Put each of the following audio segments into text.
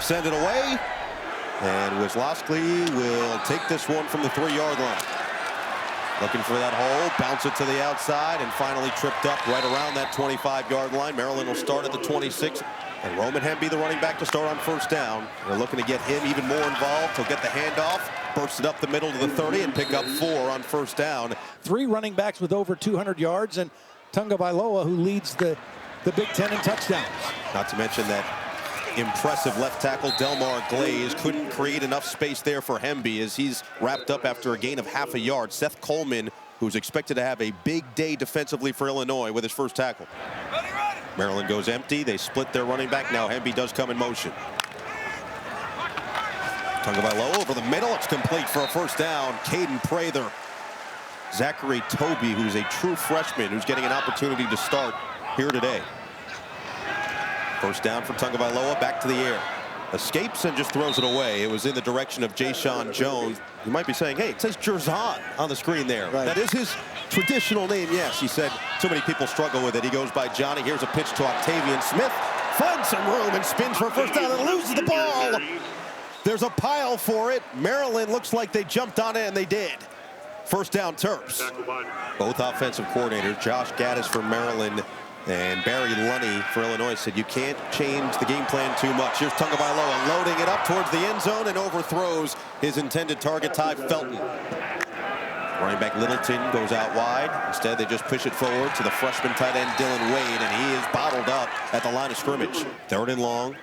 send it away. And Wisłowski will take this one from the 3-yard line. Looking for that hole, bounce it to the outside, and finally tripped up right around that 25-yard line. Maryland will start at the 26. And Roman Hemby, the running back, to start on first down. They're looking to get him even more involved. He'll get the handoff, burst it up the middle to the 30, and pick up 4 on first down. 3 running backs with over 200 yards, and Tagovailoa, who leads the Big Ten in touchdowns. Not to mention that impressive left tackle Delmar Glaze couldn't create enough space there for Hemby as he's wrapped up after a gain of half a yard. Seth Coleman, who's expected to have a big day defensively for Illinois with his first tackle. Maryland goes empty. They split their running back. Now Hemby does come in motion. Tagovailoa over the middle. It's complete for a first down. Caden Prather. Zachary Toby, who's a true freshman, who's getting an opportunity to start here today. First down for Tagovailoa, back to the air. Escapes and just throws it away. It was in the direction of Jayshon Jones. You might be saying, hey, it says Jerzon on the screen there. Right. That is his traditional name, yes. He said so many people struggle with it. He goes by Johnny. Here's a pitch to Octavian Smith. Finds some room and spins for a first down and loses the ball. There's a pile for it. Maryland looks like they jumped on it, and they did. First down, Terps. Both offensive coordinators, Josh Gaddis for Maryland and Barry Lunny for Illinois, said you can't change the game plan too much. Here's Tagovailoa loading it up towards the end zone and overthrows his intended target, Ty Felton. Running back Littleton goes out wide. Instead, they just push it forward to the freshman tight end Dylan Wade, and he is bottled up at the line of scrimmage. 3rd and long.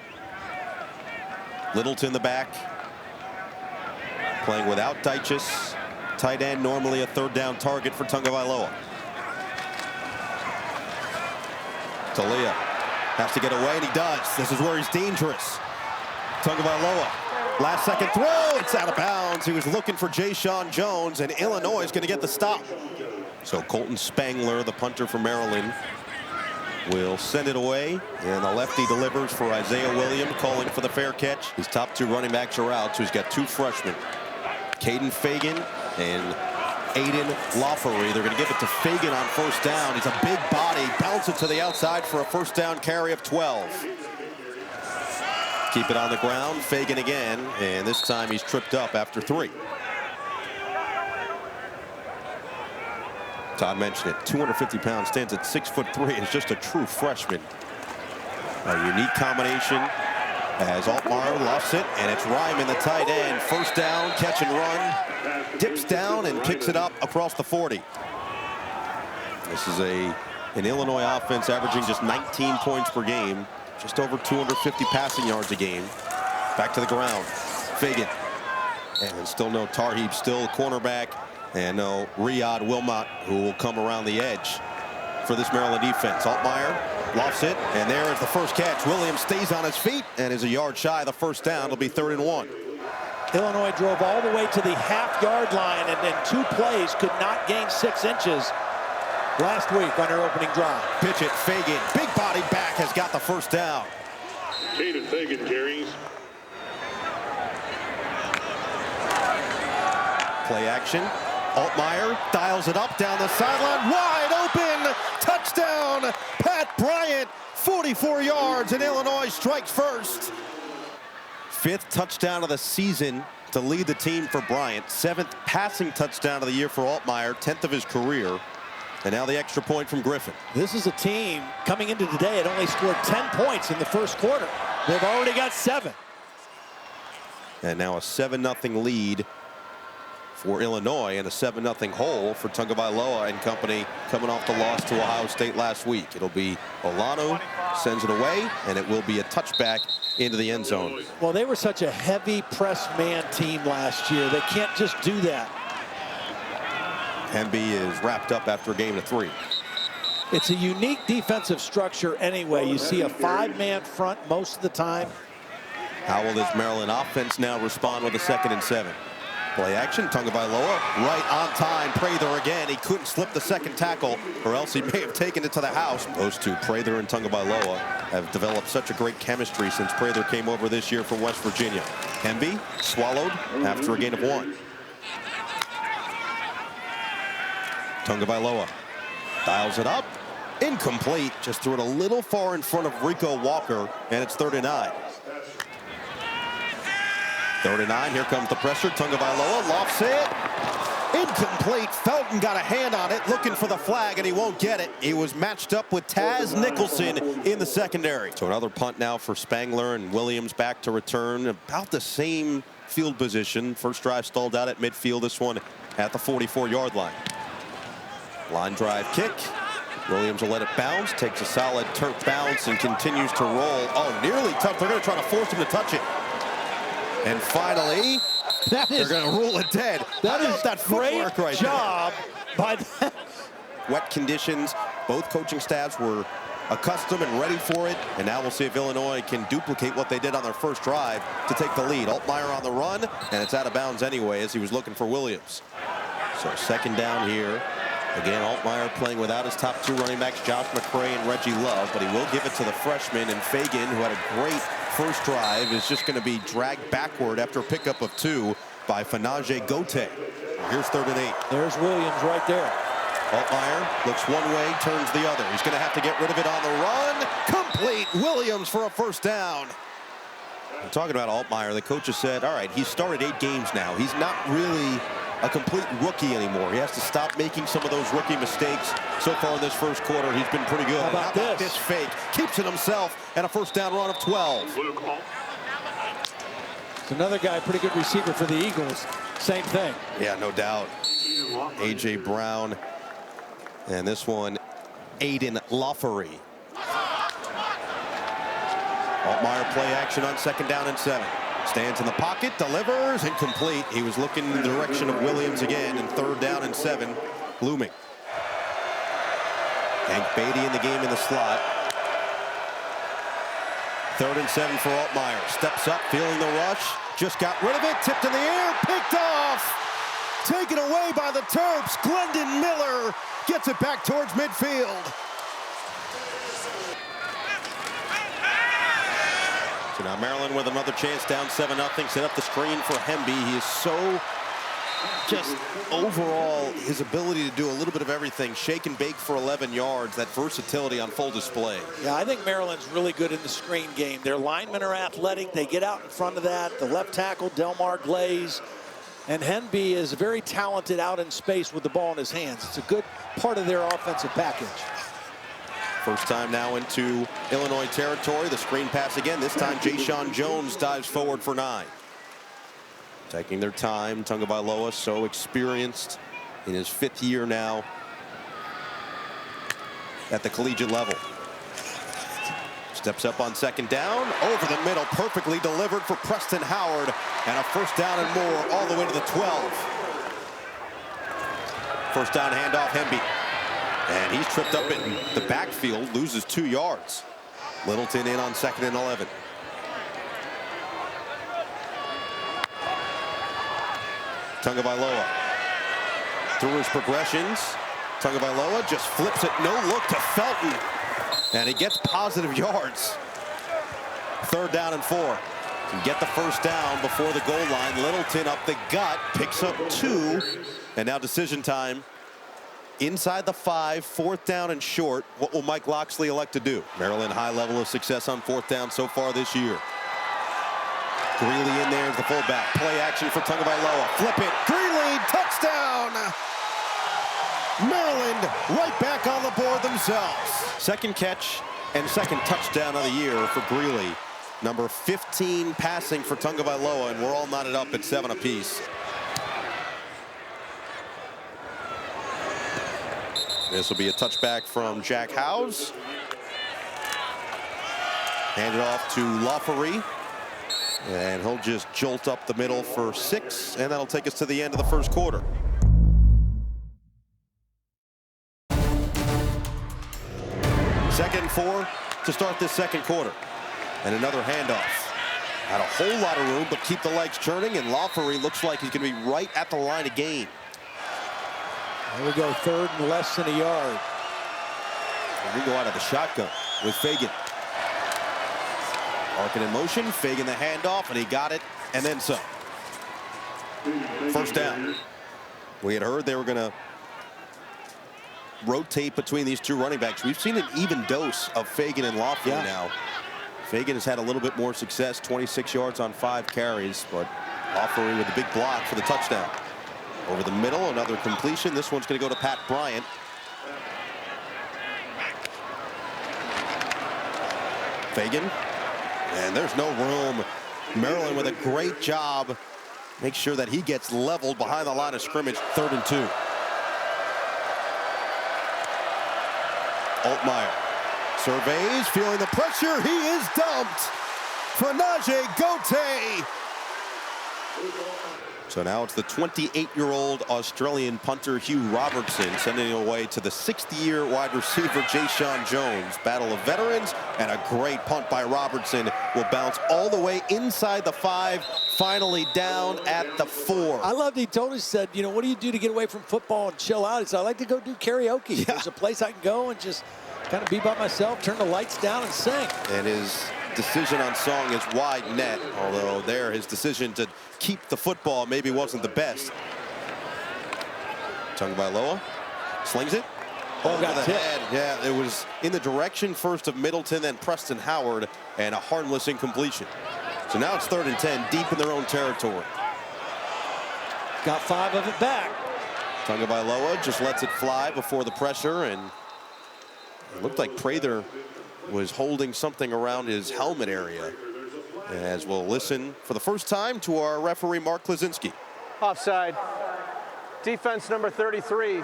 Littleton the back. Playing without Dyches. Tight end, normally a 3rd down target for Tagovailoa. Talia has to get away, and he does. This is where he's dangerous. Tagovailoa, last second throw, it's out of bounds. He was looking for Jayshon Jones, and Illinois is going to get the stop. So Colton Spangler, the punter for Maryland, will send it away, and the lefty delivers for Isaiah Williams, calling for the fair catch. His top 2 running backs are out, so he's got 2 freshmen, Caden Fagan and Aiden Loffery. They're going to give it to Fagan on first down. He's a big body. Bounce it to the outside for a first down carry of 12. Keep it on the ground. Fagan again. And this time he's tripped up after 3. Todd mentioned it. 250 pounds. Stands at 6'3". Is just a true freshman. A unique combination as Altmaier lofts it, and it's Ryman, the tight end. First down, catch and run. Dips down and kicks it up across the 40. This is an Illinois offense averaging just 19 points per game. Just over 250 passing yards a game. Back to the ground. Fagan. And still no Tarheeb, still cornerback. And no Riyad Wilmot, who will come around the edge for this Maryland defense. Altmaier lofts it, and there is the first catch. Williams stays on his feet and is a yard shy of the first down. It'll be 3rd and 1. Illinois drove all the way to the half-yard line, and in 2 plays could not gain 6 inches last week on their opening drive. Pitch it, Fagan, big body back, has got the first down. Caden Fagan carries. Play action. Altmaier dials it up down the sideline, wide open, touchdown, Pat Bryant, 44 yards, and Illinois strikes first. 5th touchdown of the season to lead the team for Bryant. 7th passing touchdown of the year for Altmaier, 10th of his career. And now the extra point from Griffin. This is a team coming into today had only scored 10 points in the first quarter. They've already got 7. And now a 7-0 lead for Illinois, and a 7-0 hole for Tagovailoa and company coming off the loss to Ohio State last week. It'll be Olano sends it away, and it will be a touchback into the end zone. Well, they were such a heavy press man team last year. They can't just do that. Hemby is wrapped up after a game of 3. It's a unique defensive structure anyway. You see a 5-man front most of the time. How will this Maryland offense now respond with a 2nd and 7? Play action, Tagovailoa right on time. Prather again. He couldn't slip the 2nd tackle, or else he may have taken it to the house. Those two, Prather and Tagovailoa, have developed such a great chemistry since Prather came over this year from West Virginia. Hemby swallowed after a gain of 1. Tagovailoa dials it up. Incomplete. Just threw it a little far in front of Rico Walker, and it's 3rd and 9. 3rd and 9. Here comes the pressure. Tagovailoa lofts it. Incomplete. Felton got a hand on it, looking for the flag, and he won't get it. He was matched up with Taz Nicholson in the secondary. So another punt now for Spangler, and Williams back to return. About the same field position. First drive stalled out at midfield. This one at the 44-yard line. Line drive kick. Williams will let it bounce, takes a solid turf bounce, and continues to roll. Oh, nearly tough. They're going to try to force him to touch it. And finally, they're going to rule it dead. That is that great right job by that. Wet conditions. Both coaching staffs were accustomed and ready for it. And now we'll see if Illinois can duplicate what they did on their first drive to take the lead. Altmaier on the run, and it's out of bounds anyway as he was looking for Williams. So 2nd down here. Again, Altmaier playing without his top 2 running backs, Josh McCray and Reggie Love, but he will give it to the freshman. And Fagan, who had a great first drive, is just going to be dragged backward after a pickup of 2 by Fanaje Gote. Here's 3rd and 8. There's Williams right there. Altmaier looks one way, turns the other. He's going to have to get rid of it on the run. Complete. Williams for a 1st down. I'm talking about Altmaier. The coach has said, all right, he's started 8 games now. He's not really a complete rookie anymore. He has to stop making some of those rookie mistakes. So far in this first quarter, he's been pretty good. How about this fake? Keeps it himself, and a 1st down run of 12. It's another guy, pretty good receiver for the Eagles. Same thing. Yeah, no doubt. A.J. Brown. And this one, Aiden Loffery. Altmaier play action on 2nd down and 7. Stands in the pocket, delivers, incomplete. He was looking in the direction of Williams again, and 3rd down and 7 looming. Hank Beatty in the game in the slot. 3rd and 7 for Altmaier. Steps up, feeling the rush. Just got rid of it, tipped in the air, picked off. Taken away by the Terps. Glendon Miller gets it back towards midfield. So now Maryland with another chance, down 7-0. Set up the screen for Hemby. He is so just overall, his ability to do a little bit of everything. Shake and bake for 11 yards. That versatility on full display. Yeah, I think Maryland's really good in the screen game. Their linemen are athletic. They get out in front of that. The left tackle, Delmar Glaze. And Hemby is very talented out in space with the ball in his hands. It's a good part of their offensive package. First time now into Illinois territory. The screen pass again. This time Jayshon Jones dives forward for 9. Taking their time. Tagovailoa, so experienced in his 5th year now at the collegiate level. Steps up on 2nd down. Over the middle. Perfectly delivered for Preston Howard. And a 1st down and more all the way to the 12. 1st down handoff, Hemby. And he's tripped up in the backfield, loses 2 yards. Littleton in on 2nd and 11. Tagovailoa through his progressions. Tagovailoa just flips it, no look to Felton. And he gets positive yards. 3rd down and 4. Can get the 1st down before the goal line. Littleton up the gut, picks up 2. And now decision time. Inside the 5, 4th down and short. What will Mike Loxley elect to do? Maryland high level of success on 4th down so far this year. Greeley in there as the fullback. Play action for Tagovailoa. Flip it. Greeley, touchdown! Maryland right back on the board themselves. 2nd catch and 2nd touchdown of the year for Greeley. Number 15 passing for Tagovailoa, and we're all knotted up at 7 apiece. This will be a touchback from Jack Howes. Handed off to Loffery. And he'll just jolt up the middle for 6, and that'll take us to the end of the first quarter. Second and 4 to start this second quarter. And another handoff. Had a whole lot of room, but keep the legs churning, and Loffery looks like he's going to be right at the line of gain. Here we go, 3rd and less than a yard. And we go out of the shotgun with Fagan. Arkin in motion, Fagan the handoff, and he got it, and then some. 1st down. We had heard they were going to rotate between these 2 running backs. We've seen an even dose of Fagan and Loffery now. Fagan has had a little bit more success, 26 yards on 5 carries, but Offery with the big block for the touchdown. Over the middle, another completion. This one's going to go to Pat Bryant. Fagan, and there's no room. Maryland with a great job. Make sure that he gets leveled behind the line of scrimmage. 3rd and 2. Altmaier surveys, feeling the pressure. He is dumped. Franaje Gote. So now it's the 28-year-old Australian punter Hugh Robertson sending it away to the 6th-year wide receiver Jay-Sean Jones. Battle of veterans, and a great punt by Robertson will bounce all the way inside the 5, finally down at the 4. I loved he told us, said, you know, what do you do to get away from football and chill out? He said, I like to go do karaoke. Yeah. There's a place I can go and just kind of be by myself, turn the lights down and sing. And his decision on song is wide net, although there his decision to keep the football maybe wasn't the best. Tagovailoa slings it over the head. Yeah, it was in the direction first of Middleton, then Preston Howard, and a harmless incompletion. So now it's 3rd and 10, deep in their own territory. Got 5 of it back. Tagovailoa just lets it fly before the pressure, and it looked like Prather was holding something around his helmet area. As we'll listen for the first time to our referee, Mark Klaczynski. Offside. Defense number 33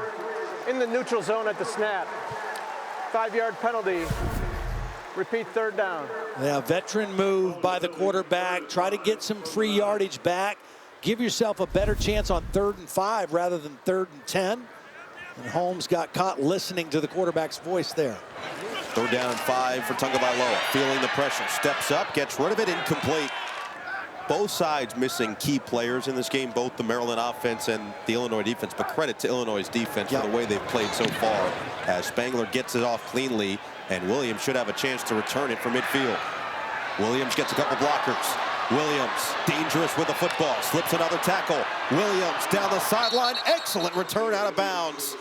in the neutral zone at the snap. 5-yard penalty. Repeat 3rd down. Yeah, veteran move by the quarterback. Try to get some free yardage back. Give yourself a better chance on 3rd and 5 rather than 3rd and 10. And Holmes got caught listening to the quarterback's voice there. 3rd down and 5 for Tagovailoa. Feeling the pressure, steps up, gets rid of it, incomplete. Both sides missing key players in this game, both the Maryland offense and the Illinois defense, but credit to Illinois' defense for the way they've played so far, as Spangler gets it off cleanly, and Williams should have a chance to return it from midfield. Williams gets a couple blockers. Williams, dangerous with the football, slips another tackle. Williams down the sideline, excellent return out of bounds.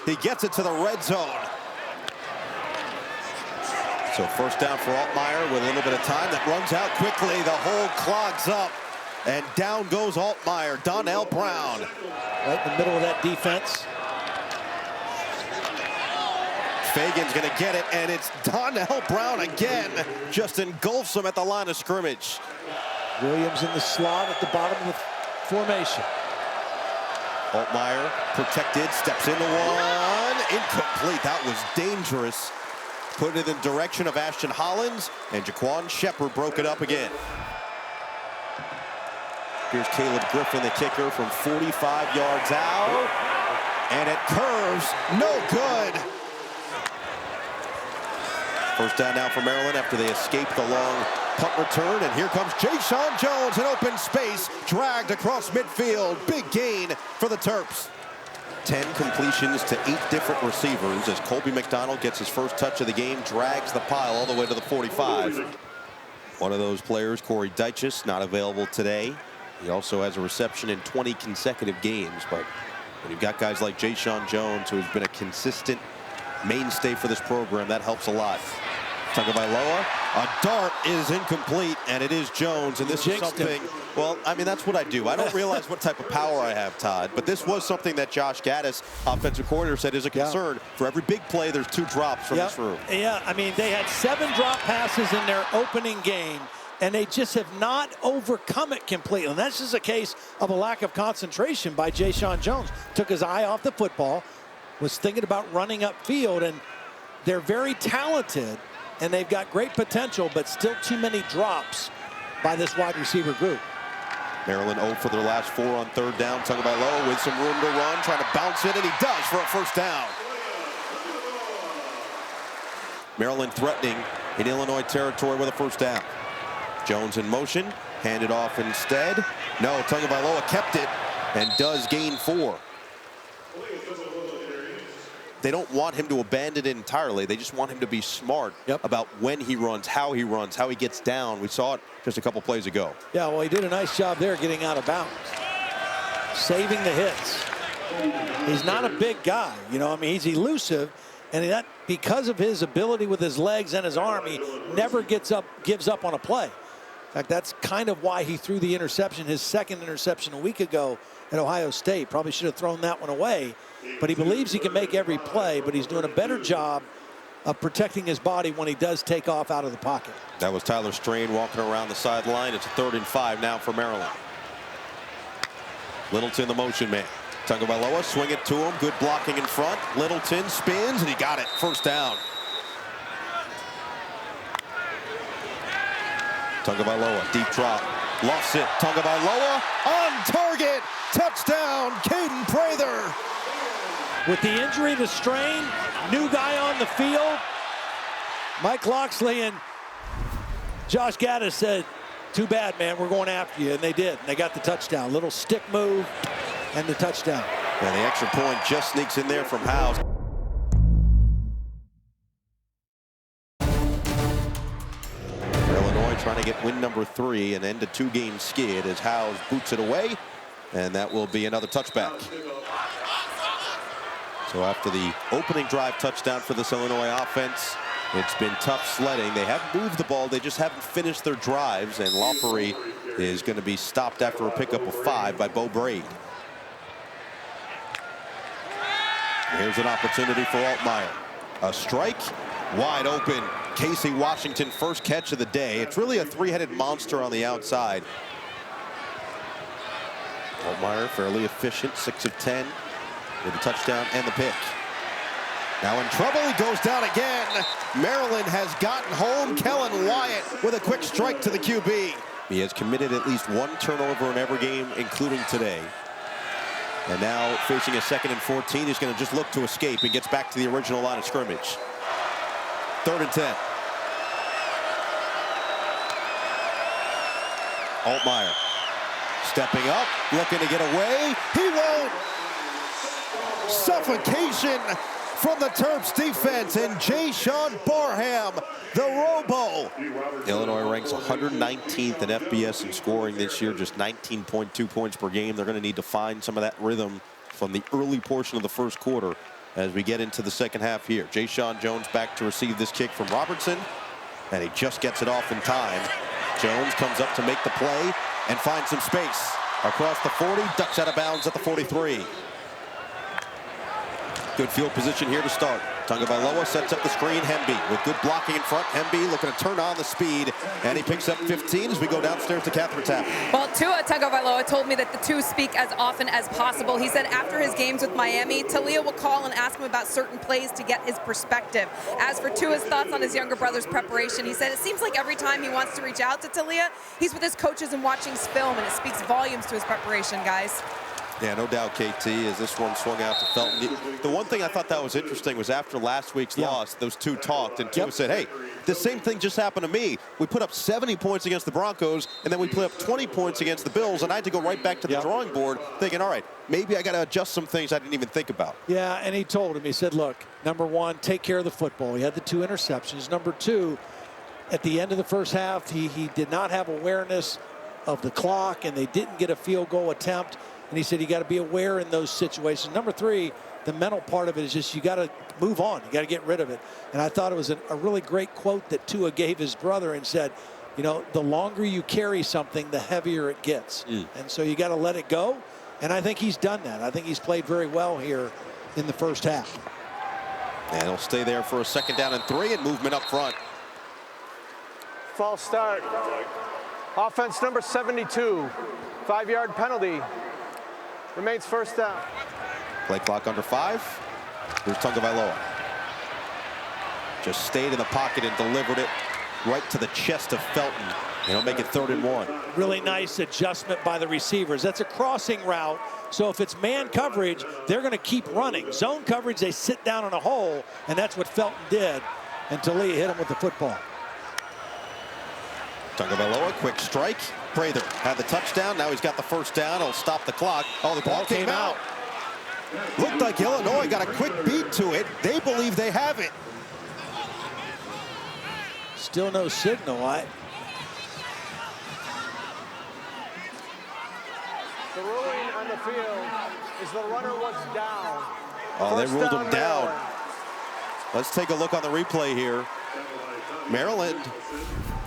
He gets it to the red zone. So 1st down for Altmaier with a little bit of time. That runs out quickly. The hole clogs up. And down goes Altmaier. Donnell Brown. Right in the middle of that defense. Fagan's going to get it, and it's Donnell Brown again. Just engulfs him at the line of scrimmage. Williams in the slot at the bottom of the formation. Altmaier protected, steps into one. Incomplete. That was dangerous. Put it in the direction of Ashton Hollins, and Jaquan Shepard broke it up again. Here's Caleb Griffin, the kicker, from 45 yards out. And it curves, no good. 1st down now for Maryland after they escaped the long punt return. And here comes Jay-Sean Jones in open space, dragged across midfield. Big gain for the Terps. 10 completions to 8 different receivers as Colby McDonald gets his first touch of the game, drags the pile all the way to the 45. One of those players, Corey Dyches, not available today. He also has a reception in 20 consecutive games, but when you've got guys like Jay-Sean Jones, who has been a consistent mainstay for this program, that helps a lot. Tagovailoa, a dart is incomplete, and it is Jones, and this is something, well, I mean, that's what I do. I don't realize what type of power I have, Todd, but this was something that Josh Gaddis, offensive coordinator, said is a concern. For every big play, there's 2 drops from this room. Yeah, I mean, they had 7 drop passes in their opening game, and they just have not overcome it completely. And that's just a case of a lack of concentration by Jay-Sean Jones. Took his eye off the football, was thinking about running upfield, and they're very talented, and they've got great potential, but still too many drops by this wide receiver group. Maryland 0 for their last 4 on 3rd down. Tagovailoa with some room to run, trying to bounce it, and he does for a 1st down. Maryland threatening in Illinois territory with a 1st down. Jones in motion, handed off instead. No, Tagovailoa kept it and does gain 4. They don't want him to abandon it entirely. They just want him to be smart about when he runs, how he gets down. We saw it just a couple plays ago. Yeah, well, he did a nice job there getting out of bounds, saving the hits. He's not a big guy, you know. I mean, he's elusive, and that because of his ability with his legs and his arm, he never gives up on a play. In fact, that's kind of why he threw the interception, his second interception a week ago at Ohio State. Probably should have thrown that one away. But he believes he can make every play, but he's doing a better job of protecting his body when he does take off out of the pocket. That was Tyler Strain walking around the sideline. It's a 3rd and 5 now for Maryland. Littleton, the motion man. Tagovailoa, swing it to him. Good blocking in front. Littleton spins, and he got it. First down. Tagovailoa, deep drop. Lost it. Tagovailoa on target. Touchdown, Caden Prather. With the injury to Strain, new guy on the field. Mike Loxley and Josh Gaddis said, too bad, man, we're going after you. And they did. And they got the touchdown. Little stick move and the touchdown. And the extra point just sneaks in there from Howes. Illinois trying to get win number 3 and end a 2-game skid as Howes boots it away. And that will be another touchback. So after the opening drive touchdown for this Illinois offense, it's been tough sledding. They have moved the ball. They just haven't finished their drives. And Lawfery is going to be stopped after a pickup of 5 by Bo Braid. Here's an opportunity for Altmaier. A strike, wide open. Casey Washington, first catch of the day. It's really a 3-headed monster on the outside. Altmaier fairly efficient, 6 of 10 with the touchdown and the pick. Now in trouble, he goes down again. Maryland has gotten home. Kellen Wyatt with a quick strike to the QB. He has committed at least 1 turnover in every game, including today. And now facing a 2nd and 14, he's going to just look to escape and gets back to the original line of scrimmage. 3rd and 10. Altmaier stepping up, looking to get away. He won't. Suffocation from the Terps defense, and Jay-Sean Barham, the Robo. Illinois ranks 119th in FBS in scoring this year, just 19.2 points per game. They're going to need to find some of that rhythm from the early portion of the first quarter as we get into the second half here. Jay-Sean Jones back to receive this kick from Robertson, and he just gets it off in time. Jones comes up to make the play and finds some space. Across the 40, ducks out of bounds at the 43. Good field position here to start. Tagovailoa sets up the screen. Hemby with good blocking in front. Hemby looking to turn on the speed, and he picks up 15 as we go downstairs to Catherine Tappan. Well, Tua Tagovailoa told me that the two speak as often as possible. He said after his games with Miami, Talia will call and ask him about certain plays to get his perspective. As for Tua's thoughts on his younger brother's preparation, he said it seems like every time he wants to reach out to Talia, he's with his coaches and watching film, and it speaks volumes to his preparation, guys. Yeah, no doubt, KT, as this one swung out to Felton. The one thing I thought that was interesting was after last week's loss, those two talked, and Tua said, hey, the same thing just happened to me. We put up 70 points against the Broncos, and then we put up 20 points against the Bills, and I had to go right back to the drawing board thinking, all right, maybe I got to adjust some things I didn't even think about. Yeah, and he told him, he said, look, number 1, take care of the football. He had the 2 interceptions. Number 2, at the end of the first half, he did not have awareness of the clock, and they didn't get a field goal attempt. And he said you got to be aware in those situations. Number 3, the mental part of it is just you got to move on. You got to get rid of it. And I thought it was a really great quote that Tua gave his brother and said, you know, the longer you carry something, the heavier it gets. And so you got to let it go. And I think he's done that. I think he's played very well here in the first half. And he'll stay there for a 2nd down and 3 and movement up front. False start. Offense number 72. 5-yard penalty. Remains first down. Play clock under 5. Here's Tagovailoa. Just stayed in the pocket and delivered it right to the chest of Felton. And he'll make it 3rd and 1. Really nice adjustment by the receivers. That's a crossing route. So if it's man coverage, they're going to keep running. Zone coverage, they sit down in a hole, and that's what Felton did. And Talia hit him with the football. Tagovailoa, quick strike. Prather had the touchdown. Now he's got the first down. He'll stop the clock. Oh, the ball came out. Looked like Illinois got a quick beat to it. They believe they have it. Still no signal. The ruling on the field is the runner was down. Oh, they First ruled down, him down. Maryland. Let's take a look on the replay here. Maryland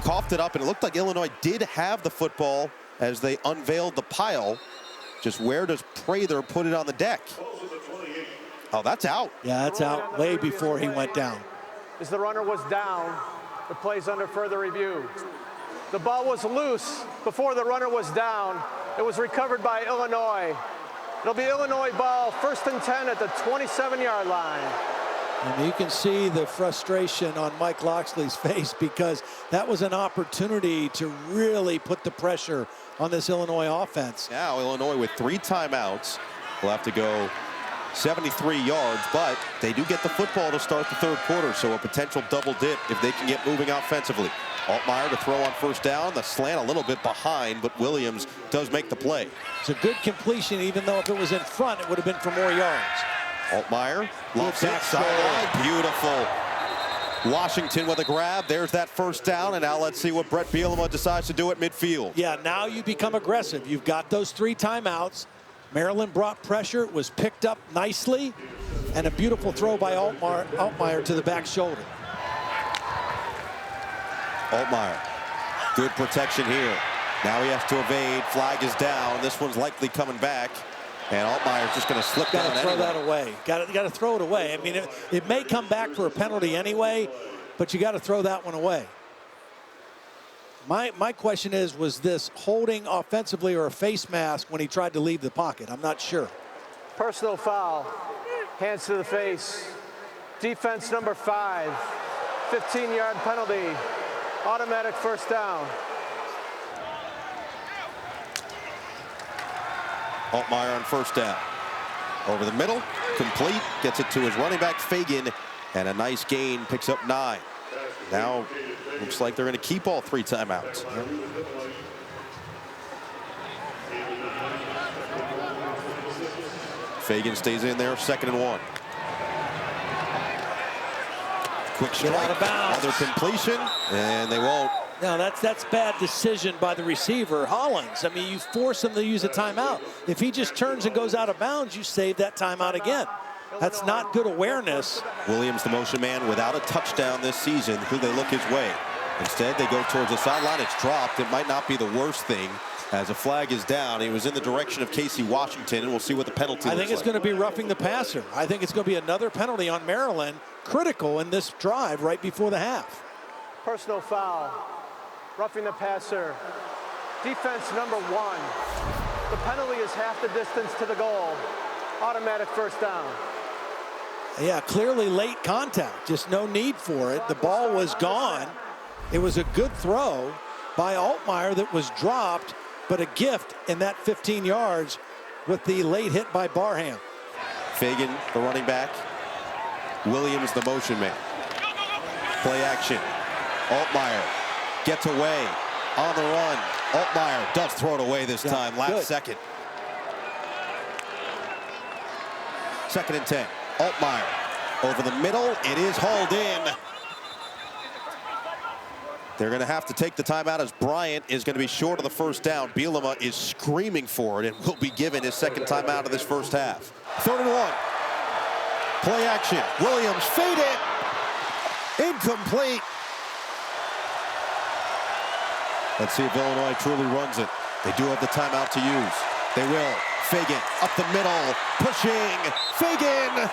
coughed it up, and it looked like Illinois did have the football as they unveiled the pile. Just where does Prather put it on the deck? Oh, that's out. Yeah, that's out way before he went down. As the runner was down, the play's under further review. The ball was loose before the runner was down. It was recovered by Illinois. It'll be Illinois ball, 1st and 10 at the 27-yard line. And you can see the frustration on Mike Loxley's face, because that was an opportunity to really put the pressure on this Illinois offense. Now Illinois with 3 timeouts will have to go 73 yards, but they do get the football to start the 3rd quarter, so a potential double dip if they can get moving offensively. Altmaier to throw on 1st down. The slant a little bit behind, but Williams does make the play. It's a good completion, even though if it was in front, it would have been for more yards. Altmaier lofts it sideline. Beautiful. Washington with a grab. There's that 1st down, and now let's see what Brett Bielema decides to do at midfield. Yeah, now you become aggressive. You've got those 3 timeouts. Maryland brought pressure. It was picked up nicely, and a beautiful throw by Altmaier to the back shoulder. Altmaier, good protection here. Now he has to evade. Flag is down. This one's likely coming back, and Altmaier's just going to slip down. Got to throw that away. Got to throw it away. I mean, it may come back for a penalty anyway, but you got to throw that one away. My question is, was this holding offensively or a face mask when he tried to leave the pocket? I'm not sure. Personal foul. Hands to the face. Defense number 5. 15-yard penalty. Automatic 1st down. Altmaier on 1st down. Over the middle, complete, gets it to his running back, Fagan, and a nice gain, picks up 9. Now, looks like they're going to keep all 3 timeouts. Fagan stays in there, 2nd and 1. Quick strike, out of bounds. Another completion, and they won't. Now that's bad decision by the receiver, Hollins. I mean, you force him to use a timeout. If he just turns and goes out of bounds, you save that timeout again. That's not good awareness. Williams, the motion man, without a touchdown this season. Who they look his way. Instead, they go towards the sideline. It's dropped. It might not be the worst thing, as a flag is down. He was in the direction of Casey Washington, and we'll see what the penalty I think it's going to be roughing the passer. I think it's going to be another penalty on Maryland, critical in this drive right before the half. Personal foul. Roughing the passer. Defense number 1. The penalty is half the distance to the goal. Automatic 1st down. Yeah, clearly late contact. Just no need for it. The ball was gone. It was a good throw by Altmaier that was dropped, but a gift in that 15 yards with the late hit by Barham. Fagan, the running back. Williams, the motion man. Play action. Altmaier gets away on the run. Altmaier does throw it away this time, last second. 2nd and 10. Altmaier over the middle. It is hauled in. They're going to have to take the timeout as Bryant is going to be short of the 1st down. Bielema is screaming for it and will be given his 2nd timeout of this 1st half. 3rd and 1. Play action. Williams faded. Incomplete. Let's see if Illinois truly runs it. They do have the timeout to use. They will. Fagan up the middle, pushing. Fagan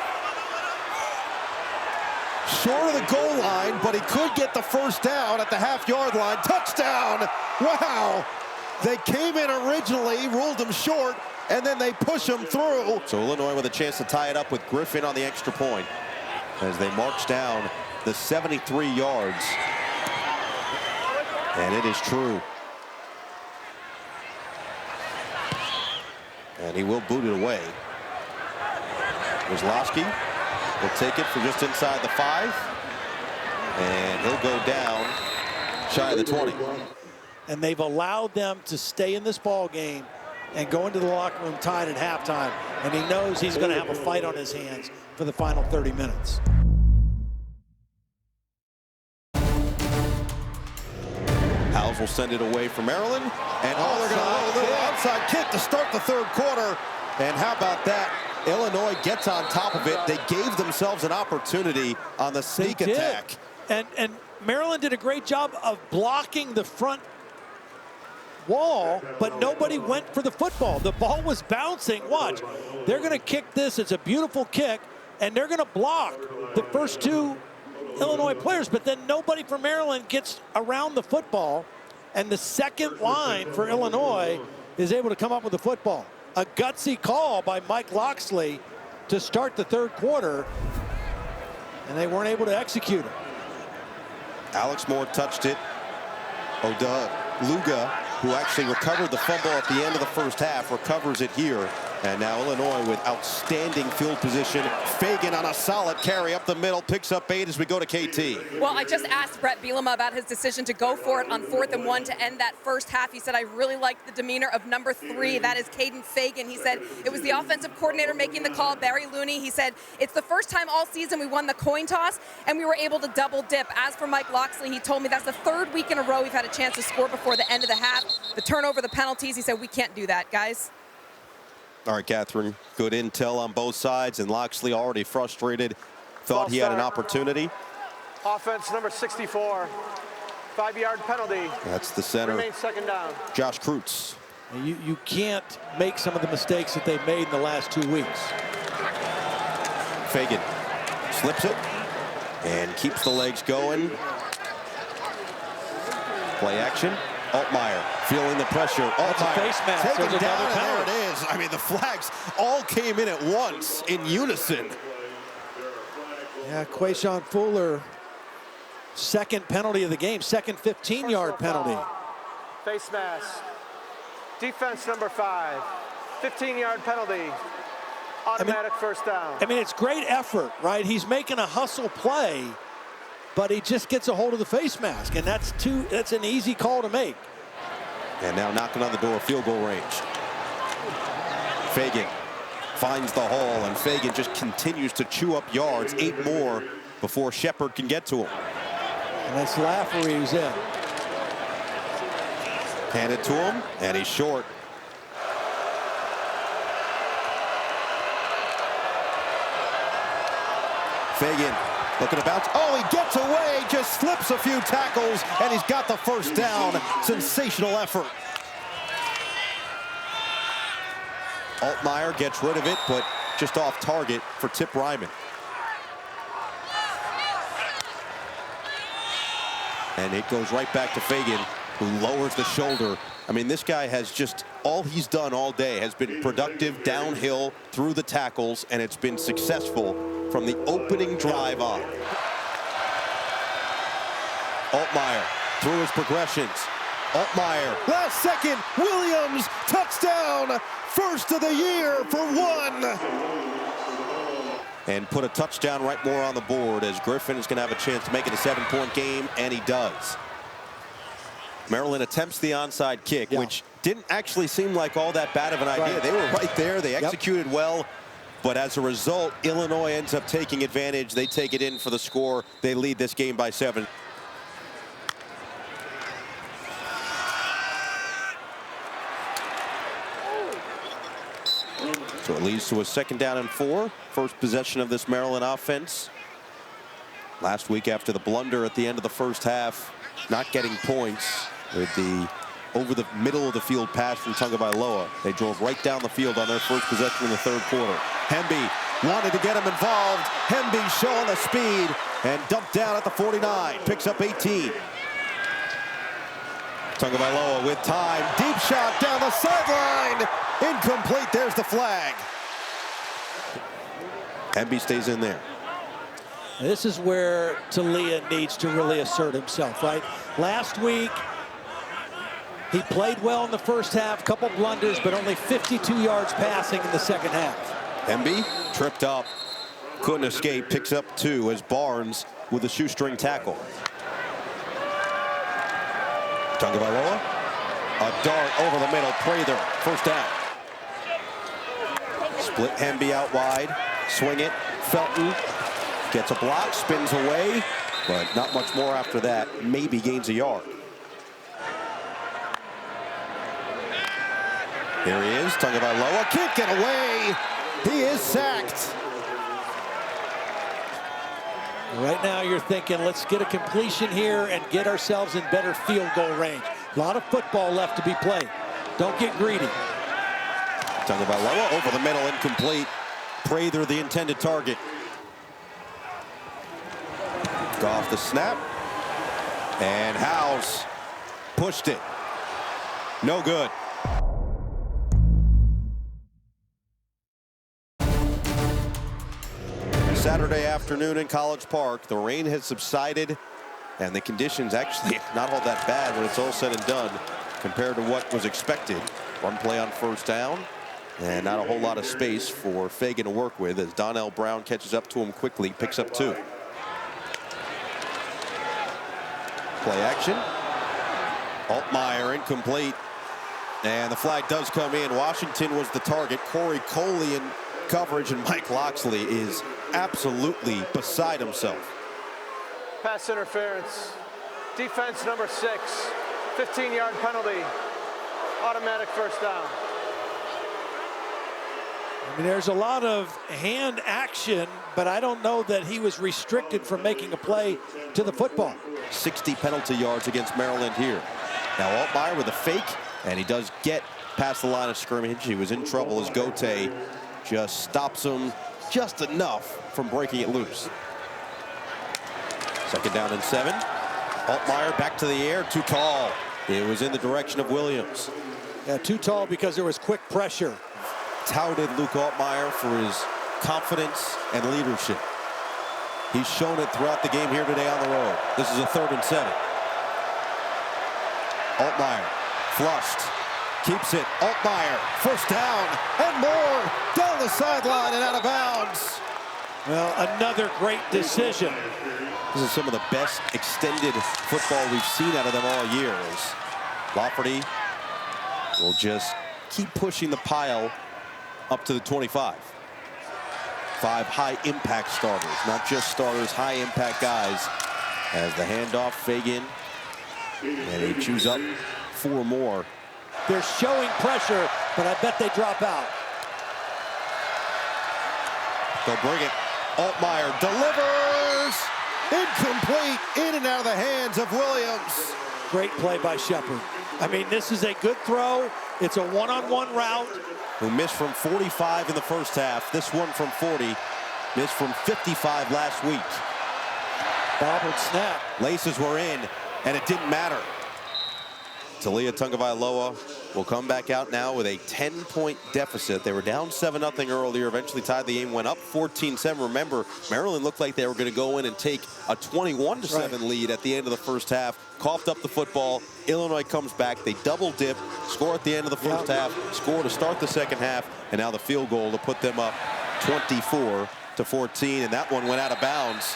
short of the goal line, but he could get the 1st down at the half-yard line. Touchdown! Wow! They came in originally, ruled him short, and then they push him through. So Illinois with a chance to tie it up with Griffin on the extra point as they march down the 73 yards. And it is true. And he will boot it away. Kozlowski will take it for just inside the 5. And he'll go down shy of the 20. And they've allowed them to stay in this ball game and go into the locker room tied at halftime. And he knows he's going to have a fight on his hands for the final 30 minutes. Howes will send it away for Maryland. And they're going to roll a little outside kick to start the 3rd quarter. And how about that? Illinois gets on top of it. They gave themselves an opportunity on the sneak attack. And Maryland did a great job of blocking the front wall, but nobody went for the football. The ball was bouncing. Watch. They're going to kick this. It's a beautiful kick, and they're going to block the first two Illinois players, but then nobody from Maryland gets around the football, and the second line for Illinois is able to come up with the football. A gutsy call by Mike Loxley to start the third quarter, and they weren't able to execute it. Alex Moore touched it. Luga, who actually recovered the fumble at the end of the first half, recovers it here. And now Illinois with outstanding field position. Fagan on a solid carry up the middle, picks up 8 as we go to KT. Well, I just asked Brett Bielema about his decision to go for it on 4th and 1 to end that first half. He said, I really liked the demeanor of number 3. That is Caden Fagan. He said it was the offensive coordinator making the call, Barry Looney. He said it's the first time all season we won the coin toss, and we were able to double dip. As for Mike Loxley, he told me that's the 3rd week in a row we've had a chance to score before the end of the half. The turnover, the penalties, he said, we can't do that, guys. All right, Catherine, good intel on both sides, and Loxley already frustrated, thought he had an opportunity. Offense number 64, 5-yard penalty. That's the center. Remains second down. Josh Kreutz. You can't make some of the mistakes that they've made in the last 2 weeks. Fagan slips it and keeps the legs going. Play action. Altmaier feeling the pressure. Altmaier face mask. taken There's down, another and there it is. I mean, the flags all came in at once in unison. Yeah, Quayshawn Fuller, second penalty of the game, second 15-yard penalty. Face mask. Defense number 5, 15-yard penalty. Automatic first down. I mean, it's great effort, right? He's making a hustle play, but he just gets a hold of the face mask, and that's an easy call to make. And now knocking on the door, field goal range. Fagan finds the hole, and Fagan just continues to chew up yards, 8 more before Shepard can get to him. And that's Lafferty who's in. Handed to him, and he's short. Fagan looking to bounce. Oh, he gets away, just slips a few tackles, and he's got the first down. Sensational effort. Altmaier gets rid of it, but just off target for Tip Ryman. And it goes right back to Fagan, who lowers the shoulder. I mean, this guy has just, all he's done all day has been productive downhill through the tackles, and it's been successful from the opening drive on. Altmaier through his progressions. Altmaier, last second, Williams, touchdown, first of the year for 1. And put a touchdown right more on the board, as Griffin is going to have a chance to make it a 7-point game, and he does. Maryland attempts the onside kick, which didn't actually seem like all that bad of an idea. They were right there. They executed well. But as a result, Illinois ends up taking advantage. They take it in for the score. They lead this game by 7. So it leads to a 2nd down and 4. First possession of this Maryland offense. Last week, after the blunder at the end of the first half, not getting points with the over the middle of the field pass from Tagovailoa. They drove right down the field on their first possession in the 3rd quarter. Hemby wanted to get him involved. Hemby showing the speed and dumped down at the 49. Picks up 18. Tagovailoa with time. Deep shot down the sideline. Incomplete. There's the flag. Hemby stays in there. This is where Talia needs to really assert himself, right? Last week, he played well in the first half, couple blunders, but only 52 yards passing in the second half. Hemby tripped up, couldn't escape, picks up 2 as Barnes with a shoestring tackle. Tagovailoa, a dart over the middle, Prather, first down. Split Hemby out wide, swing it, Felton gets a block, spins away, but not much more after that, maybe gains a yard. Here he is, Tagovailoa, can't get away. He is sacked. Right now you're thinking, let's get a completion here and get ourselves in better field goal range. A lot of football left to be played. Don't get greedy. Tagovailoa over the middle, incomplete. Prather the intended target. Off the snap. And Howes pushed it. No good. Saturday afternoon in College Park. The rain has subsided, and the conditions actually not all that bad when it's all said and done compared to what was expected. One play on first down, and not a whole lot of space for Fagan to work with as Donnell Brown catches up to him quickly, picks up 2. Play action. Altmaier incomplete, and the flag does come in. Washington was the target. Corey Coley in coverage, and Mike Loxley is absolutely beside himself. Pass interference. Defense number 6. 15-yard penalty. Automatic first down. I mean, there's a lot of hand action, but I don't know that he was restricted from making a play to the football. 60 penalty yards against Maryland here. Now Altmaier with a fake, and he does get past the line of scrimmage. He was in trouble as Gote just stops him just enough from breaking it loose. Second down and 7. Altmaier back to the air, too tall. It was in the direction of Williams. Yeah, too tall because there was quick pressure. Touted Luke Altmaier for his confidence and leadership. He's shown it throughout the game here today on the road. This is a 3rd and 7. Altmaier flushed, keeps it. Altmaier, first down and more, down the sideline and out of bounds. Well, another great decision. This is some of the best extended football we've seen out of them all year. As Lafferty will just keep pushing the pile up to the 25. 5 high-impact starters, not just starters, high-impact guys. As the handoff, Fagan, and he chews up 4 more. They're showing pressure, but I bet they drop out. They'll bring it. Altmaier delivers. Incomplete, in and out of the hands of Williams. Great play by Shepard. I mean, this is a good throw. It's a one-on-one route. Who missed from 45 in the first half. This one from 40. Missed from 55 last week. Bobbled snap. Laces were in, and it didn't matter. Taulia Tagovailoa will come back out now with a 10-point deficit. They were down 7-0 earlier, eventually tied the game, went up 14-7. Remember, Maryland looked like they were going to go in and take a 21-7 lead at the end of the first half. Coughed up the football. Illinois comes back. They double dip, score at the end of the first half, score to start the second half, and now the field goal to put them up 24-14, and that one went out of bounds.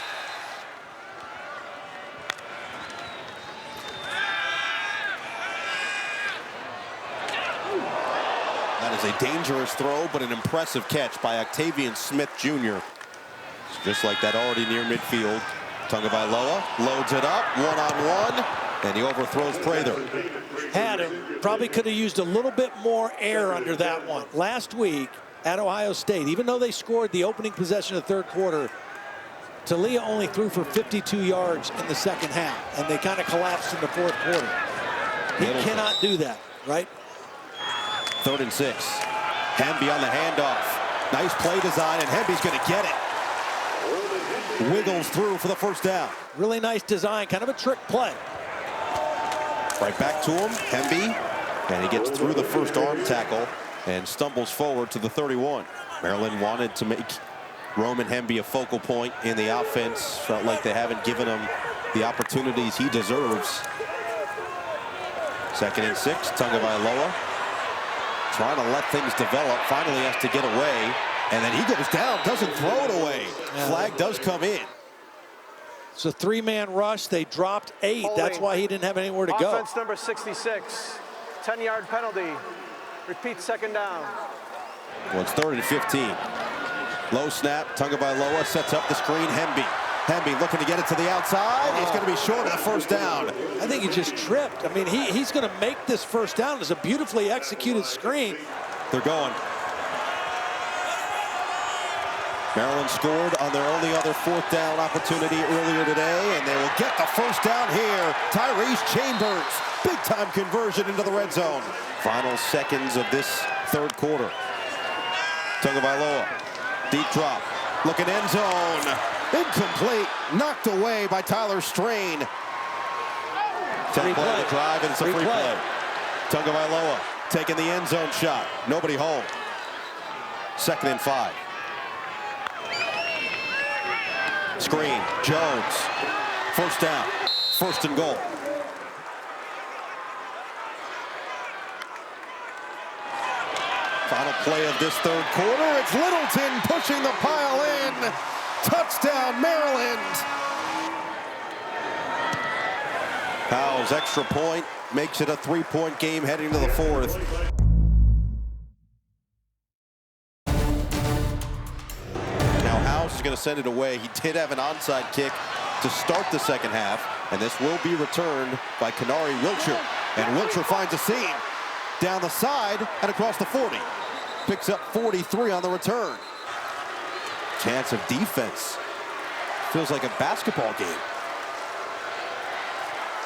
That is a dangerous throw, but an impressive catch by Octavian Smith Jr. Just like that, already near midfield. Tagovailoa loads it up, one-on-one, and he overthrows Prather. Had him. Probably could have used a little bit more air under that one. Last week at Ohio State, even though they scored the opening possession of the third quarter, Taulia only threw for 52 yards in the second half, and they kind of collapsed in the fourth quarter. He cannot do that, right? 3rd and 6. Hemby on the handoff. Nice play design, and Hemby's going to get it. Wiggles through for the first down. Really nice design, kind of a trick play. Right back to him, Hemby, and he gets through the first arm tackle and stumbles forward to the 31. Maryland wanted to make Roman Hemby a focal point in the offense. Felt like they haven't given him the opportunities he deserves. 2nd and 6, Tagovailoa trying to let things develop, finally has to get away, and then he goes down, doesn't throw it away. Flag does come in. It's a 3-man rush. They dropped 8. Holding. That's why he didn't have anywhere to go. Offense number 66. 10-yard penalty. Repeat, second down. Well, it's 3rd and 15. Low snap. Tagovailoa sets up the screen. Hemby looking to get it to the outside. He's going to be short of the first down. I think he just tripped. I mean, he's going to make this first down. It's a beautifully executed screen. They're going. Maryland scored on their only other fourth down opportunity earlier today, and they will get the first down here. Tyrese Chambers, big-time conversion into the red zone. Final seconds of this third quarter. Tagovailoa, deep drop, looking end zone. Incomplete, knocked away by Tyler Strain. 10 play of the drive, and it's a free play. Tagovailoa taking the end zone shot. Nobody home. 2nd and 5. Screen, Jones. First down, 1st and goal. Final play of this third quarter. It's Littleton pushing the pile in. Touchdown, Maryland. Powell's extra point makes it a 3-point game heading to the 4th. Now House is going to send it away. He did have an onside kick to start the second half, and this will be returned by Kanari Wilcher. And Wilcher finds a seam down the side and across the 40. Picks up 43 on the return. Chance of defense. Feels like a basketball game.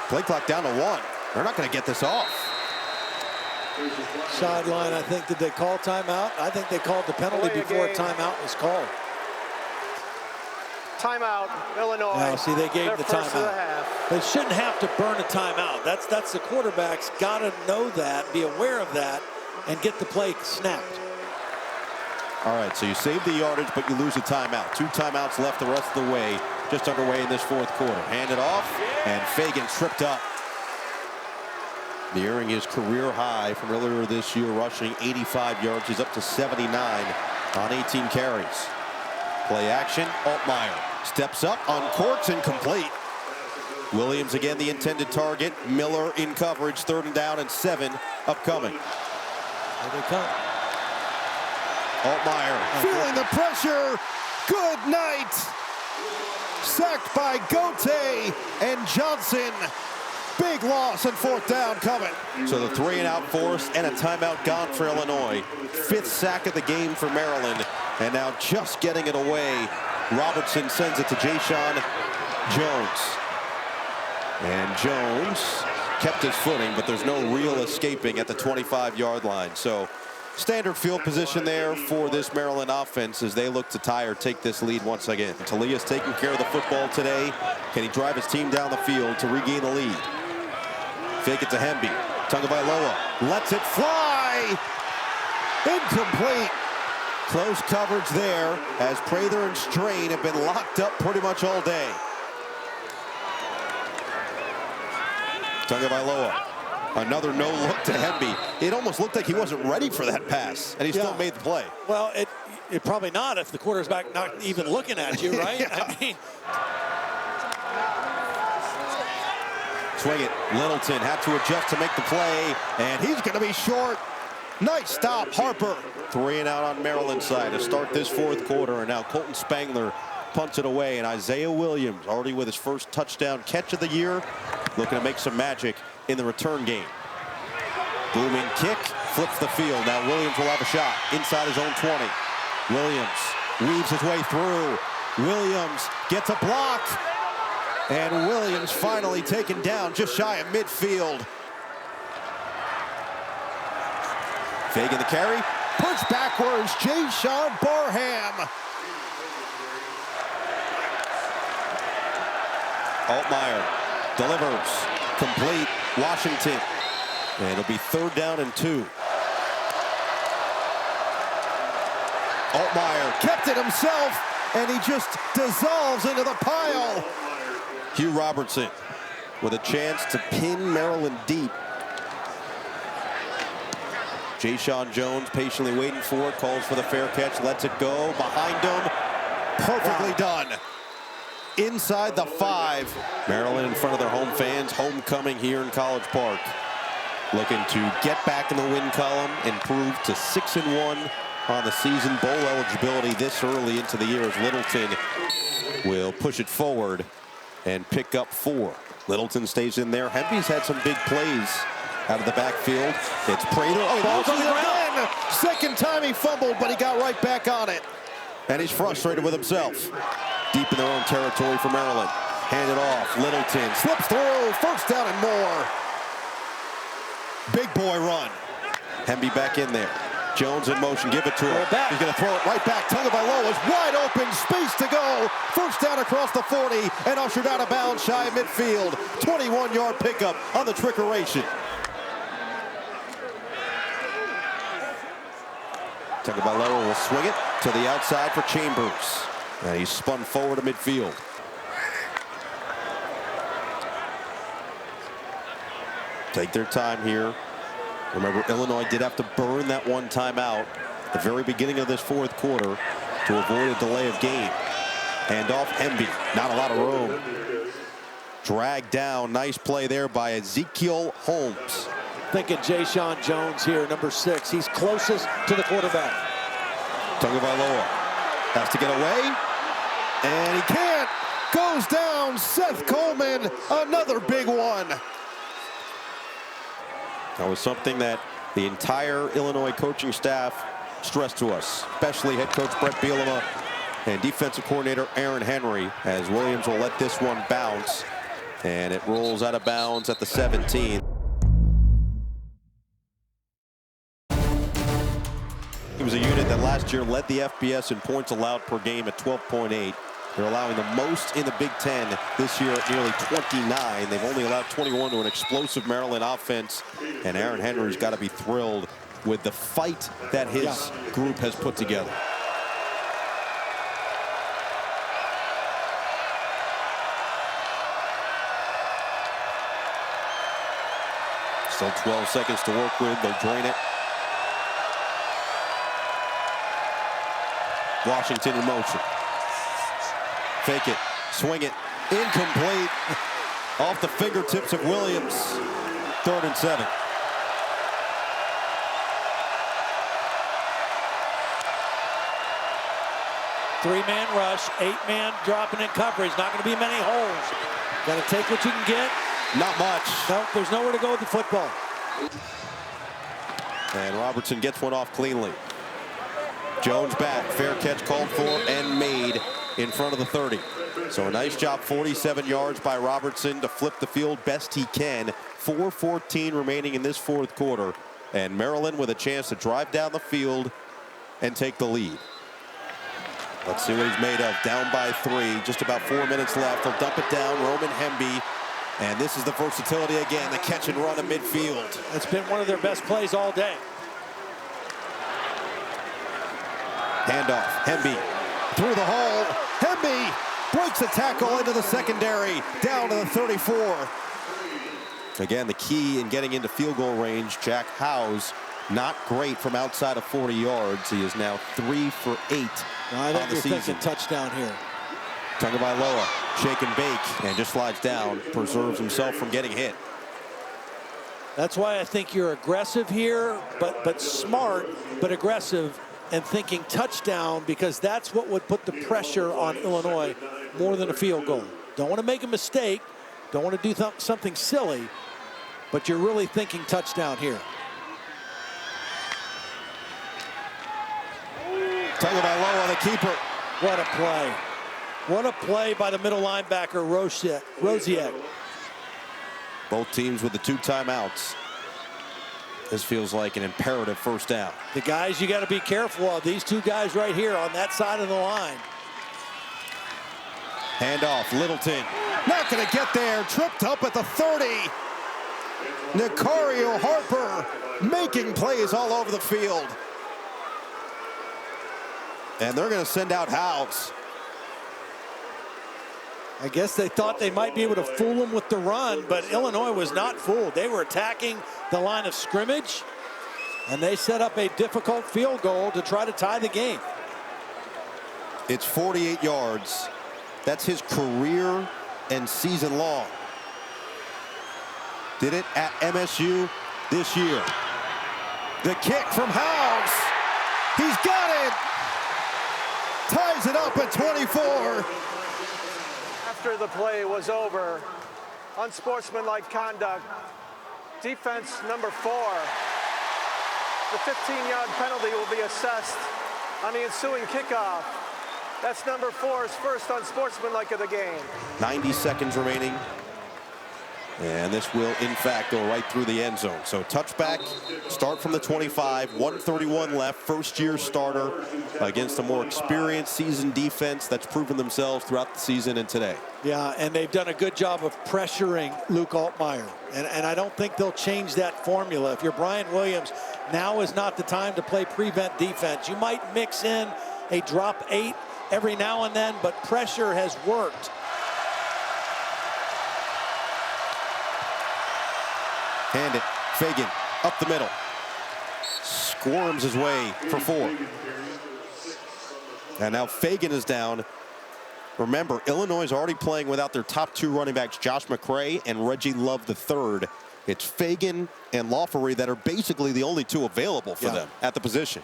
Play clock down to 1. They're not going to get this off. Sideline, I think, did they call timeout? I think they called the penalty before a timeout was called. Timeout, Illinois. Now, see, they gave the timeout. They shouldn't have to burn a timeout. That's the quarterback's got to know that, be aware of that, and get the play snapped. All right, so you save the yardage, but you lose a timeout. 2 timeouts left the rest of the way, just underway in this 4th quarter. Hand it off, and Fagan tripped up. Nearing his career high from earlier this year, rushing 85 yards. He's up to 79 on 18 carries. Play action, Altmaier steps up on courts, incomplete. Williams again the intended target. Miller in coverage, 3rd down and 7 upcoming. Here they come. Altmaier feeling the pressure. Good night. Sacked by Gote and Johnson. Big loss and 4th down coming. So the 3-and-out force and a timeout gone for Illinois. 5th sack of the game for Maryland. And now just getting it away. Robertson sends it to Jayshon Jones. And Jones kept his footing, but there's no real escaping at the 25-yard line. So standard field position there for this Maryland offense as they look to tie or take this lead once again. Talia's taking care of the football today. Can he drive his team down the field to regain the lead? Fake it to Hemby. Tagovailoa lets it fly. Incomplete. Close coverage there as Prather and Strain have been locked up pretty much all day. Tagovailoa. Another no look to Hemby. It almost looked like he wasn't ready for that pass, and he still made the play. Well, it probably not if the quarterback not even looking at you, right? Yeah. I mean, swing it. Littleton had to adjust to make the play, and he's going to be short. Nice stop, Harper. 3-and-out on Maryland's side to start this 4th quarter, and now Colton Spangler punts it away, and Isaiah Williams already with his first touchdown catch of the year, looking to make some magic in the return game. Booming kick, flips the field. Now Williams will have a shot inside his own 20. Williams weaves his way through. Williams gets a block. And Williams finally taken down just shy of midfield. Fagan the carry. Push backwards, Jayshon Barham. Altmaier delivers. Complete. Washington. And it'll be 3rd down and 2. Altmaier kept it himself, and he just dissolves into the pile. Hugh Robertson with a chance to pin Maryland deep. Jayshon Jones patiently waiting for it, calls for the fair catch, lets it go. Behind him, perfectly done. Inside the 5. Maryland in front of their home fans, homecoming here in College Park. Looking to get back in the win column, improve to 6-1 on the season. Bowl eligibility this early into the year as Littleton will push it forward and pick up 4. Littleton stays in there. Hemby's had some big plays out of the backfield. It's Prather. Oh, ball's on the ground. Second time he fumbled, but he got right back on it. And he's frustrated with himself. Deep in their own territory for Maryland. Hand it off. Littleton slips through. First down and more. Big boy run. Hemby back in there. Jones in motion. Give it to him. He's going to throw it right back. Tagovailoa is wide open. Space to go. First down across the 40 and ushered out of bounds shy of midfield. 21-yard pickup on the trickeration. Tagovailoa will swing it to the outside for Chambers. And he's spun forward to midfield. Take their time here. Remember, Illinois did have to burn that one timeout at the very beginning of this fourth quarter to avoid a delay of game. Hand off Hemby. Not a lot of room. Dragged down. Nice play there by Ezekiel Holmes. Thinking Jay-Sean Jones here, number 6. He's closest to the quarterback. Tagovailoa has to get away. And he can't. Goes down. Seth Coleman. Another big one. That was something that the entire Illinois coaching staff stressed to us, especially head coach Brett Bielema and defensive coordinator Aaron Henry, as Williams will let this one bounce. And it rolls out of bounds at the 17. It was a unit that last year led the FBS in points allowed per game at 12.8. They're allowing the most in the Big Ten this year at nearly 29. They've only allowed 21 to an explosive Maryland offense. And Aaron Henry's got to be thrilled with the fight that his group has put together. Still 12 seconds to work with. They'll drain it. Washington in motion. Fake it, swing it, incomplete. Off the fingertips of Williams. 3rd and 7. Three-man rush, 8-man dropping in coverage. Not going to be many holes. Got to take what you can get. Not much. No, there's nowhere to go with the football. And Robertson gets one off cleanly. Jones back, fair catch called for and made in front of the 30. So a nice job, 47 yards by Robertson to flip the field best he can. 4:14 remaining in this fourth quarter. And Maryland with a chance to drive down the field and take the lead. Let's see what he's made of. Down by 3, just about 4 minutes left. He'll dump it down, Roman Hemby. And this is the versatility again, the catch and run at midfield. It's been one of their best plays all day. Handoff, Hemby through the hole. Hemby breaks a tackle into the secondary, down to the 34. Again, the key in getting into field goal range, Jack Howes, not great from outside of 40 yards. He is now 3 for 8 I think on the you're season. thinking touchdown here. Tagovailoa, shake and bake, and just slides down, preserves himself from getting hit. That's why I think you're aggressive here, but smart, but aggressive, and thinking touchdown, because that's what would put the pressure on Illinois more than a field goal. Don't want to make a mistake, don't want to do something silly, but you're really thinking touchdown here. Tagovailoa, the keeper. What a play. What a play by the middle linebacker, Rosiek. Both teams with the 2 timeouts. This feels like an imperative first down. The guys you got to be careful of, these 2 guys right here on that side of the line. Handoff, Littleton. Not going to get there. Tripped up at the 30. Nicario Harper making plays all over the field. And they're going to send out Howes. I guess they thought they might be able to fool them with the run, but Illinois was not fooled. They were attacking the line of scrimmage, and they set up a difficult field goal to try to tie the game. It's 48 yards. That's his career and season long. Did it at MSU this year. The kick from Howes. He's got it. Ties it up at 24. After the play was over, unsportsmanlike conduct, defense number 4. The 15-yard penalty will be assessed on the ensuing kickoff. That's number 4's first unsportsmanlike of the game. 90 seconds remaining. And this will, in fact, go right through the end zone. So touchback, start from the 25, 1:31 left, first-year starter against a more experienced seasoned defense that's proven themselves throughout the season and today. Yeah, and they've done a good job of pressuring Luke Altmaier. And I don't think they'll change that formula. If you're Brian Williams, now is not the time to play prevent defense. You might mix in a drop 8 every now and then, but pressure has worked. Hand it, Fagan, up the middle. Squirms his way for 4. And now Fagan is down. Remember, Illinois is already playing without their top 2 running backs, Josh McCray and Reggie Love III. It's Fagan and Lawfery that are basically the only 2 available for them at the position.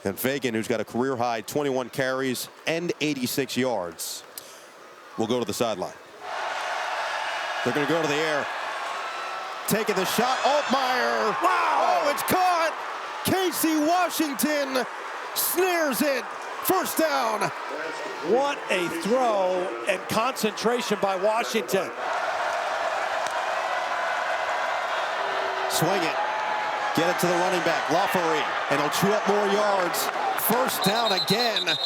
And Fagan, who's got a career-high 21 carries and 86 yards, will go to the sideline. They're going to go to the air. Taking the shot, Altmaier. Wow! Oh, it's caught! Casey Washington snares it. First down. What a throw and concentration by Washington. Swing it. Get it to the running back, Lawfery, and he'll chew up more yards. First down again.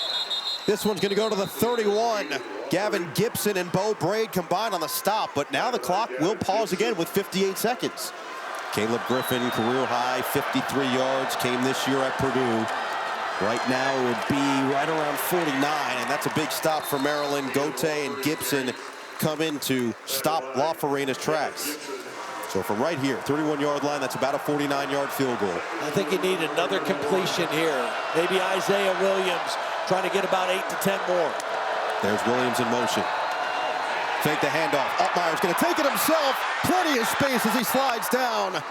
This one's going to go to the 31. Gavin Gibson and Bo Braid combined on the stop, but now the clock will pause again with 58 seconds. Caleb Griffin, career high, 53 yards, came this year at Purdue. Right now it would be right around 49, and that's a big stop for Maryland. Gote and Gibson come in to stop Lawfery in his tracks. So from right here, 31-yard line, that's about a 49-yard field goal. I think you need another completion here. Maybe Isaiah Williams trying to get about 8 to 10 more. There's Williams in motion. Fake the handoff. Altmaier's going to take it himself. Plenty of space as he slides down.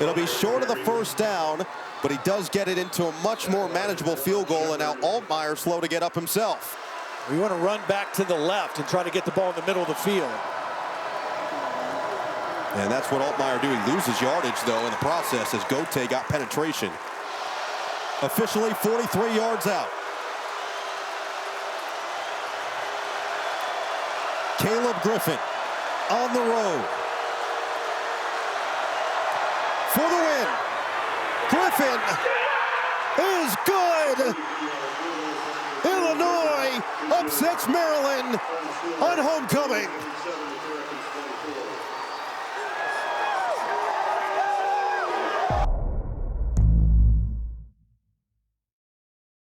It'll be short of the first down, but he does get it into a much more manageable field goal, and now Altmaier slow to get up himself. We want to run back to the left and try to get the ball in the middle of the field. And that's what Altmaier do. He loses yardage, though, in the process as Gote got penetration. Officially 43 yards out. Caleb Griffin on the road for the win. Griffin is good. Illinois upsets Maryland on homecoming.